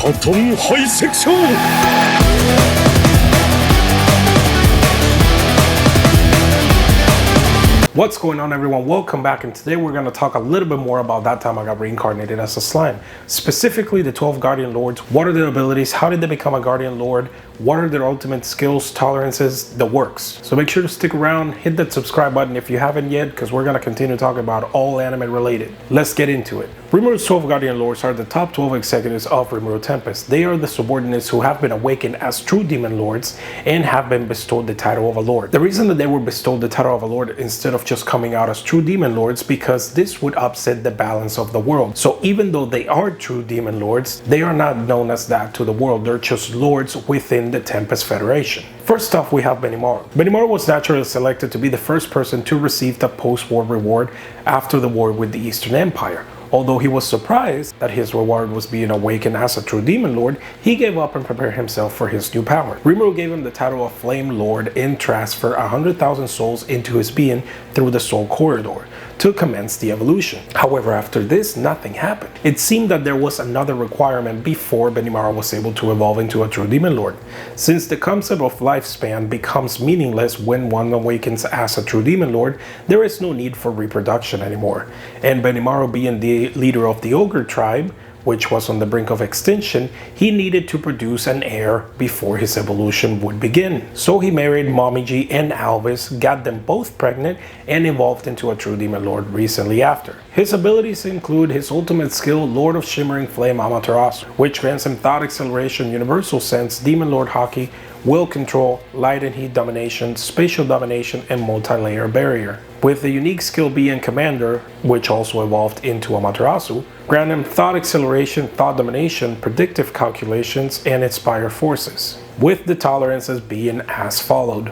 바텀 하이 섹션! What's going on, everyone? Welcome back, and today we're going to talk a little bit more about that time I got reincarnated as a slime. Specifically the 12 Guardian Lords. What are their abilities? How did they become a Guardian Lord? What are their ultimate skills, tolerances, the works? So make sure to stick around, hit that subscribe button if you haven't yet, because we're going to continue talking about all anime related. Let's get into it. Rimuru's 12 Guardian Lords are the top 12 executives of Rimuru Tempest. They are the subordinates who have been awakened as true demon lords and have been bestowed the title of a lord. The reason that they were bestowed the title of a lord instead of just coming out as true demon lords, because this would upset the balance of the world. So even though they are true demon lords, they are not known as that to the world. They're just lords within the Tempest Federation. First off, we have Benimaru. Benimaru was naturally selected to be the first person to receive the post-war reward after the war with the Eastern Empire. Although he was surprised that his reward was being awakened as a true demon lord, he gave up and prepared himself for his new power. Rimuru gave him the title of Flame Lord and transferred 100,000 souls into his being through the Soul Corridor to commence the evolution. However, after this, nothing happened. It seemed that there was another requirement before Benimaru was able to evolve into a true demon lord. Since the concept of lifespan becomes meaningless when one awakens as a true demon lord, there is no need for reproduction anymore. And Benimaru, being the leader of the ogre tribe, which was on the brink of extinction, he needed to produce an heir before his evolution would begin. So he married Momiji and Alvis, got them both pregnant, and evolved into a true demon lord recently after. His abilities include his ultimate skill, Lord of Shimmering Flame Amaterasu, which grants him thought acceleration, universal sense, demon lord haki, will control, light and heat domination, spatial domination, and multi-layer barrier. With the unique skill being Commander, which also evolved into Amaterasu, grant him thought acceleration, thought domination, predictive calculations, and inspire forces, with the tolerances being as followed.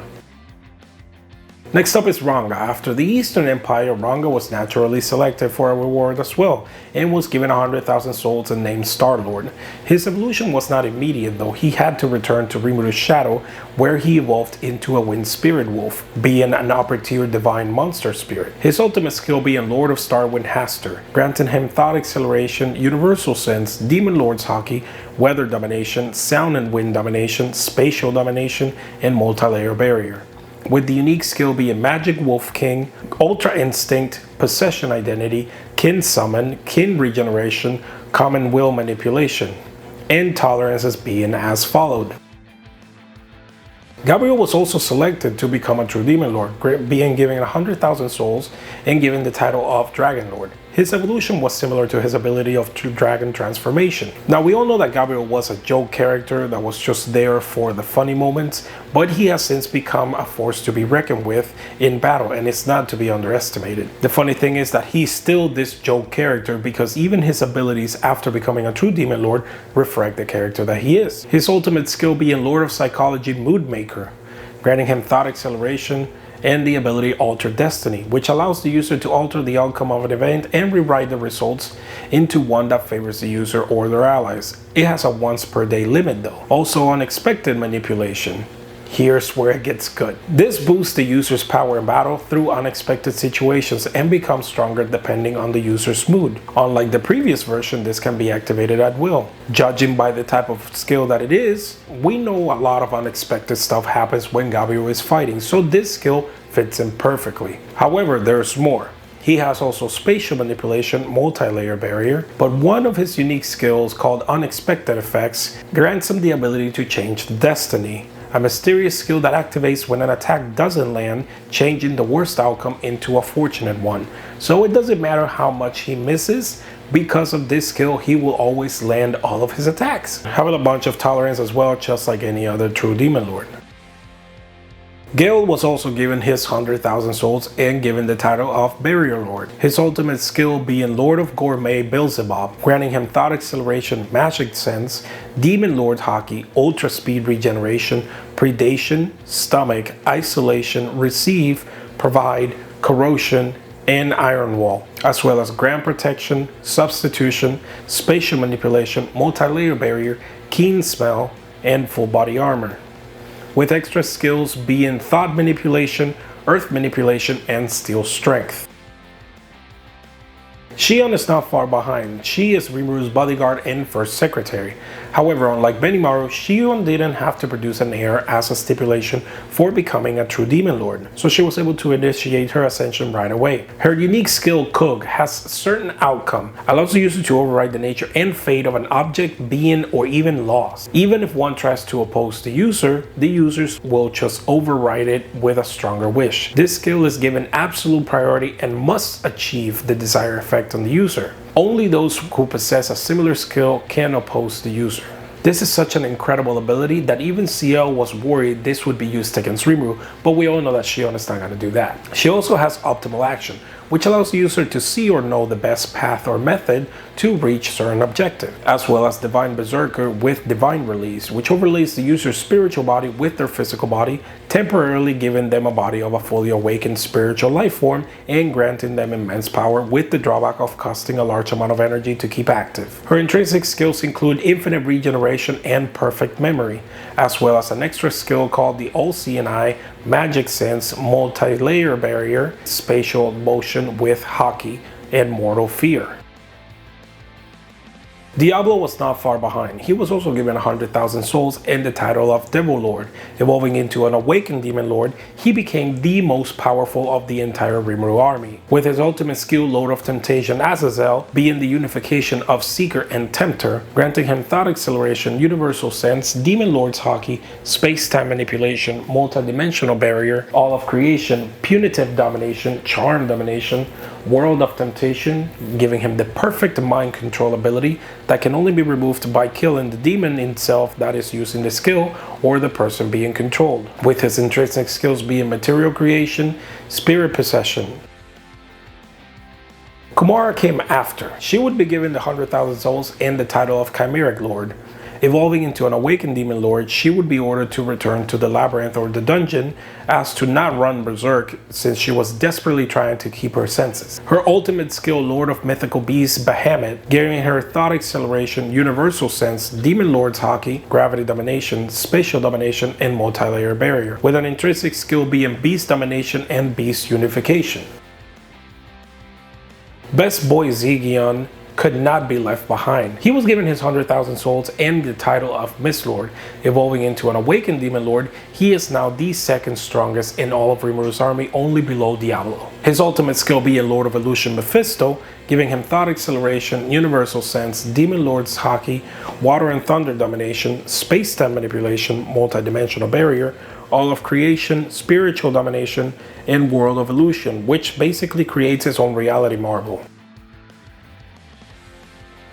Next up is Ranga. After the Eastern Empire, Ranga was naturally selected for a reward as well, and was given 100,000 souls and named Star-Lord. His evolution was not immediate though. He had to return to Rimuru's shadow, where he evolved into a wind spirit wolf, being an upper tier divine monster spirit. His ultimate skill being Lord of Starwind Haster, granting him thought acceleration, universal sense, demon lord's haki, weather domination, sound and wind domination, spatial domination, and multi-layer barrier, with the unique skill being Magic Wolf King, Ultra Instinct, Possession Identity, Kin Summon, Kin Regeneration, Common Will Manipulation, and tolerances being as followed. Gabriel was also selected to become a true demon lord, being given 100,000 souls and given the title of Dragon Lord. His evolution was similar to his ability of dragon transformation. Now, we all know that Gabriel was a joke character that was just there for the funny moments, but he has since become a force to be reckoned with in battle, and it's not to be underestimated. The funny thing is that he's still this joke character because even his abilities after becoming a true demon lord reflect the character that he is. His ultimate skill being Lord of Psychology Mood Maker, granting him thought acceleration, and the ability Alter Destiny, which allows the user to alter the outcome of an event and rewrite the results into one that favors the user or their allies. It has a once per day limit though. Also, Unexpected Manipulation. Here's where it gets good. This boosts the user's power in battle through unexpected situations and becomes stronger depending on the user's mood. Unlike the previous version, this can be activated at will. Judging by the type of skill that it is, we know a lot of unexpected stuff happens when Gabriel is fighting, so this skill fits him perfectly. However, there's more. He has also spatial manipulation, multi-layer barrier, but one of his unique skills called Unexpected Effects grants him the ability to change destiny, a mysterious skill that activates when an attack doesn't land, changing the worst outcome into a fortunate one. So it doesn't matter how much he misses, because of this skill he will always land all of his attacks. Having a bunch of tolerance as well, just like any other true demon lord. Gale was also given his 100,000 souls and given the title of Barrier Lord. His ultimate skill being Lord of Gourmet Beelzebub, granting him thought acceleration, magic sense, demon lord haki, ultra speed regeneration, predation, stomach, isolation, receive, provide, corrosion, and iron wall, as well as grant protection, substitution, spatial manipulation, multi-layer barrier, keen smell, and full body armor, with extra skills being thought manipulation, earth manipulation, and steel strength. Shion is not far behind. She is Rimuru's bodyguard and first secretary. However, unlike Benimaru, Shion didn't have to produce an heir as a stipulation for becoming a true Demon Lord, so she was able to initiate her ascension right away. Her unique skill, Kug, has a certain outcome, allows the user to override the nature and fate of an object, being, or even lost. Even if one tries to oppose the users will just override it with a stronger wish. This skill is given absolute priority and must achieve the desired effect on the user. Only those who possess a similar skill can oppose the user. This is such an incredible ability that even CL was worried this would be used against Rimuru, but we all know that Shion is not going to do that. She also has optimal action, which allows the user to see or know the best path or method to reach certain objective, as well as Divine Berserker with Divine Release, which overlays the user's spiritual body with their physical body, temporarily giving them a body of a fully awakened spiritual life form and granting them immense power with the drawback of costing a large amount of energy to keep active. Her intrinsic skills include infinite regeneration and perfect memory, as well as an extra skill called the All-Seeing Eye, Magic Sense, Multi-Layer Barrier, Spatial Motion with Haki, and Mortal Fear. Diablo was not far behind. He was also given 100,000 souls and the title of Devil Lord. Evolving into an awakened Demon Lord, he became the most powerful of the entire Rimuru army, with his ultimate skill, Lord of Temptation Azazel, being the unification of Seeker and Tempter, granting him Thought Acceleration, Universal Sense, Demon Lord's Haki, Space-Time Manipulation, Multi-Dimensional Barrier, All of Creation, Punitive Domination, Charm Domination, World of Temptation, giving him the perfect mind control ability that can only be removed by killing the demon itself that is using the skill or the person being controlled, with his intrinsic skills being Material Creation, Spirit Possession. Kumara came after. She would be given the 100,000 souls and the title of Chimeric Lord. Evolving into an awakened Demon Lord, she would be ordered to return to the labyrinth or the dungeon as to not run berserk since she was desperately trying to keep her senses. Her ultimate skill, Lord of Mythical Beasts Behemoth, giving her Thought Acceleration, Universal Sense, Demon Lord's Haki, Gravity Domination, Spatial Domination, and Multi-Layer Barrier, with an intrinsic skill being Beast Domination and Beast Unification. Best Boy Zigion could not be left behind. He was given his 100,000 souls and the title of Mist Lord. Evolving into an awakened Demon Lord, he is now the second strongest in all of Rimuru's army, only below Diablo. His ultimate skill being Lord of Illusion Mephisto, giving him Thought Acceleration, Universal Sense, Demon Lord's Haki, Water and Thunder Domination, Space-Time Manipulation, Multi-Dimensional Barrier, All of Creation, Spiritual Domination, and World of Illusion, which basically creates his own reality marble.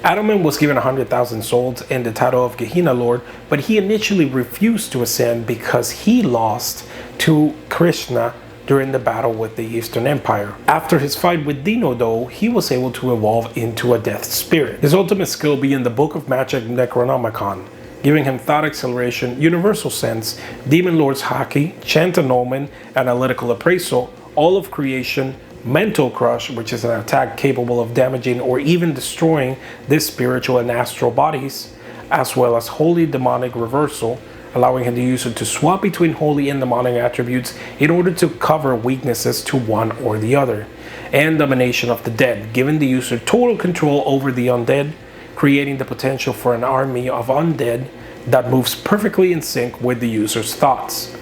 Adaman was given 100,000 souls and the title of Gehina Lord, but he initially refused to ascend because he lost to Krishna during the battle with the Eastern Empire. After his fight with Dino though, he was able to evolve into a Death Spirit. His ultimate skill being the Book of Magic Necronomicon, giving him Thought Acceleration, Universal Sense, Demon Lord's Haki, Chant Annulment, Analytical Appraisal, All of Creation, Mental Crush, which is an attack capable of damaging or even destroying the spiritual and astral bodies, as well as Holy Demonic Reversal, allowing the user to swap between holy and demonic attributes in order to cover weaknesses to one or the other, and Domination of the Dead, giving the user total control over the undead, creating the potential for an army of undead that moves perfectly in sync with the user's thoughts.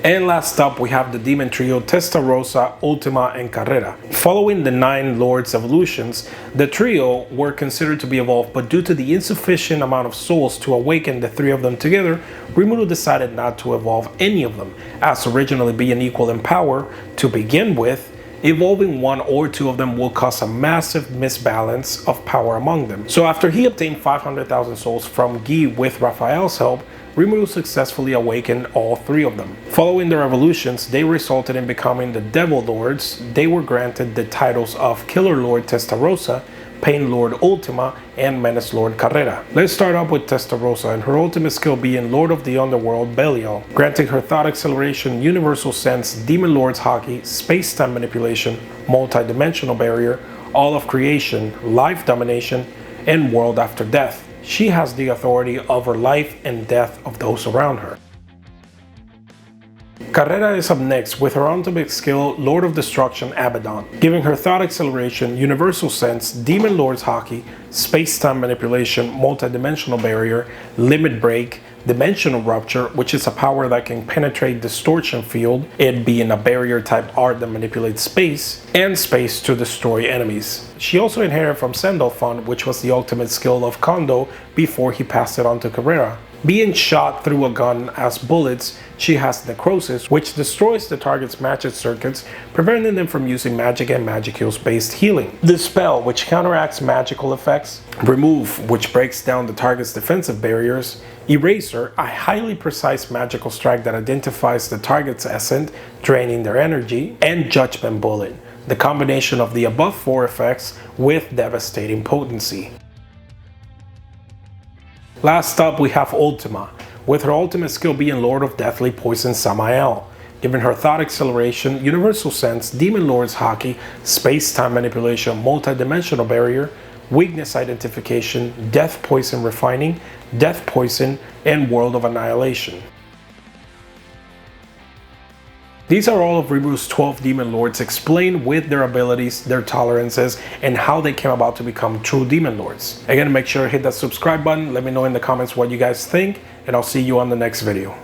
And last up, we have the demon trio Testarossa, Ultima, and Carrera. Following the 9 Lords' evolutions, the trio were considered to be evolved, but due to the insufficient amount of souls to awaken the 3 of them together, Rimuru decided not to evolve any of them, as originally being equal in power to begin with. Evolving 1 or 2 of them will cause a massive misbalance of power among them. So after he obtained 500,000 souls from Guy with Raphael's help, Rimuru successfully awakened all 3 of them. Following their evolutions, they resulted in becoming the Devil Lords. They were granted the titles of Killer Lord Testarossa, Pain Lord Ultima, and Menace Lord Carrera. Let's start up with Testarossa and her ultimate skill being Lord of the Underworld Belial, granting her Thought Acceleration, Universal Sense, Demon Lord's Haki, Space-Time Manipulation, Multi-Dimensional Barrier, All of Creation, Life Domination, and World After Death. She has the authority over life and death of those around her. Carrera is up next with her ultimate skill, Lord of Destruction Abaddon, giving her Thought Acceleration, Universal Sense, Demon Lord's Hockey, Space-Time Manipulation, Multi-Dimensional Barrier, Limit Break, Dimensional Rupture, which is a power that can penetrate distortion field, it being a barrier type art that manipulates space, and space to destroy enemies. She also inherited from Sandalphon, which was the ultimate skill of Kondo before he passed it on to Carrera. Being shot through a gun as bullets, she has Necrosis, which destroys the target's magic circuits, preventing them from using magic and magic based healing. Dispel, which counteracts magical effects. Remove, which breaks down the target's defensive barriers. Eraser, a highly precise magical strike that identifies the target's essence, draining their energy. And Judgment Bullet, the combination of the above 4 effects with devastating potency. Last up, we have Ultima, with her ultimate skill being Lord of Deathly Poison Samael, giving her Thought Acceleration, Universal Sense, Demon Lord's Hockey, Space-Time Manipulation, Multi-Dimensional Barrier, Weakness Identification, Death Poison Refining, Death Poison, and World of Annihilation. These are all of Rimuru's 12 Demon Lords explained with their abilities, their tolerances, and how they came about to become true Demon Lords. Again, make sure to hit that subscribe button, let me know in the comments what you guys think, and I'll see you on the next video.